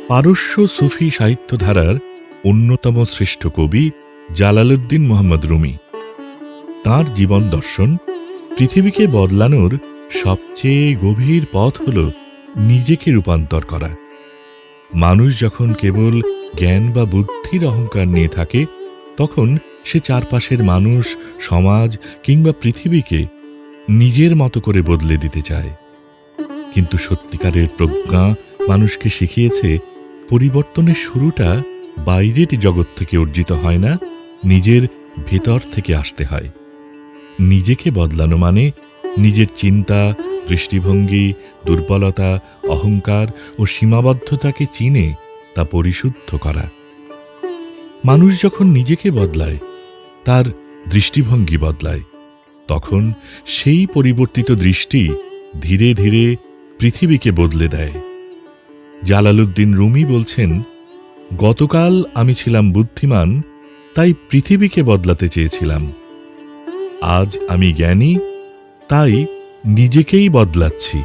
পারস্য সুফি সাহিত্যধারার অন্যতম শ্রেষ্ঠ কবি জালালউদ্দিন মুহাম্মদ রুমি। তাঁর জীবন দর্শন, পৃথিবীকে বদলানোর সবচেয়ে গভীর পথ হল নিজেকে রূপান্তর করা। মানুষ যখন কেবল জ্ঞান বা বুদ্ধির অহংকার নিয়ে থাকে, তখন সে চারপাশের মানুষ, সমাজ কিংবা পৃথিবীকে নিজের মতো করে বদলে দিতে চায়। কিন্তু সত্যিকারের প্রজ্ঞা মানুষকে শিখিয়েছে, পরিবর্তনের শুরুটা বাইরের জগৎ থেকে অর্জিত হয় না, নিজের ভেতর থেকে আসতে হয়। নিজেকে বদলানো মানে নিজের চিন্তা, দৃষ্টিভঙ্গি, দুর্বলতা, অহংকার ও সীমাবদ্ধতাকে চিনে তা পরিশুদ্ধ করা। মানুষ যখন নিজেকে বদলায়, তার দৃষ্টিভঙ্গি বদলায়, তখন সেই পরিবর্তিত দৃষ্টি ধীরে ধীরে পৃথিবীকে বদলে দেয়। জালালউদ্দিন রুমি বলছেন, গতকাল আমি ছিলাম বুদ্ধিমান, তাই পৃথিবীকে বদলাতে চেয়েছিলাম। আজ আমি জ্ঞানী, তাই নিজেকেই বদলাচ্ছি।